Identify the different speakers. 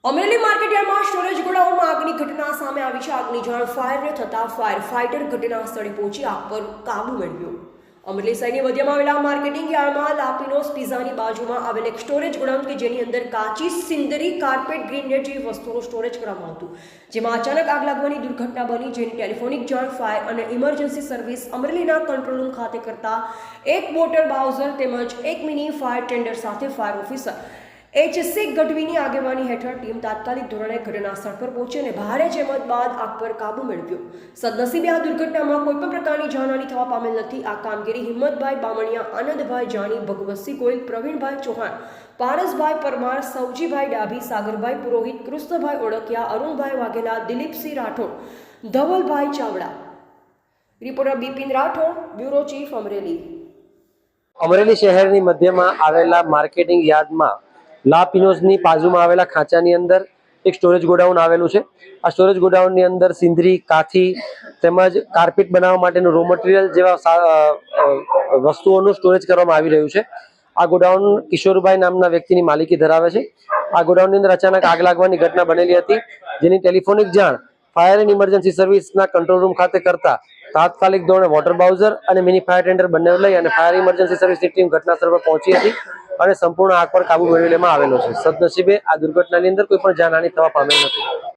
Speaker 1: અમરેલી માર્કેટયાર્ડમાં સ્ટોરેજ ગોડાઉનમાં આગની ઘટના સામે આવી છે. આગની જાણ ફાયરને થતા ફાયર ફાઇટર ઘટના સ્થળે પહોંચી આગ પર કાબુ મેળવ્યો. અમરેલી શહેરની મધ્યમાં આવેલા માર્કેટિંગ યાર્ડમાં લાપિનોસ પિઝાની બાજુમાં આવેલ એક સ્ટોરેજ ગોડાઉન કે જેની અંદર કાચી, સિંદરી, કાર્પેટ, ગ્રીન નેટ જેવી વસ્તુઓનું સ્ટોરેજ કરવામાં આવતું, જેમાં અચાનક આગ લાગવાની દુર્ઘટના બની, જેની ટેલિફોનિક જાણ ફાયર અને ઇમરજન્સી સર્વિસ અમરેલીના કંટ્રોલ રૂમ ખાતે કરતા એક વોટર બાઉઝર તેમજ એક મિની ફાયર ટેન્ડર સાથે ફાયર ઓફિસર HC ગઢવીની આગેવાની હેઠળ ટીમ તાત્કાલિક ધોરણે ઘટના સ્થળ પર પહોંચી અને ભારે જહેમત બાદ આગ પર કાબુ મેળવ્યો. સદનસીબે આ દુર્ઘટનામાં કોઈ પણ પ્રકારની જાનહાની થવા પામેલ નથી. આ કામગીરી હિંમતભાઈ બામણિયા, આનંદભાઈ જાની, ભગવતસિંહ ગોયલ, પ્રવીણભાઈ ચૌહાણ, પારસભાઈ પરમાર, સૌજીભાઈ ડાભી, સાગરભાઈ પુરોહિત, કૃષ્ણભાઈ Olakiya, Arunbhai Vaghela, Dilipsinh Rathod, Dhavalbhai Chavda. Reporter Bipin Rathod, bureau chief, Amreli.
Speaker 2: Amreli શહેરની મધ્યમાં આવેલા માર્કેટિંગ યાર્ડમાં લાપિનોસની બાજુમાં આવેલા ખાંચાની અંદર એક સ્ટોરેજ ગોડાઉન આવેલું છે. આ સ્ટોરેજ ગોડાઉનની અંદર સિંદરી, કાથી તેમજ કાર્પેટ બનાવવા માટેનું રો મટીરિયલ જેવા વસ્તુઓનું સ્ટોરેજ કરવામાં આવી રહ્યું છે. આ ગોડાઉન કિશોરભાઈ નામના વ્યક્તિની માલિકી ધરાવે છે. આ ગોડાઉનની અંદર અચાનક આગ લાગવાની ઘટના બનેલી હતી, જેની ટેલિફોનિક જાણ ફાયર એન્ડ ઇમરજન્સી સર્વિસના કંટ્રોલ રૂમ ખાતે કરતા તાત્કાલિક ધોરણે વોટર બાઉઝર અને મિની ફાયર ટેન્ડર બંને લઈ અને ફાયર ઇમરજન્સી સર્વિસની ટીમ ઘટના સ્થળ પર પહોંચી હતી અને સંપૂર્ણ આગ પર કાબુ મેળવી લેવામાં આવેલો છે. સદનસીબે આ દુર્ઘટનાની અંદર કોઈ પણ જાનહાની થવા પામેલ નથી.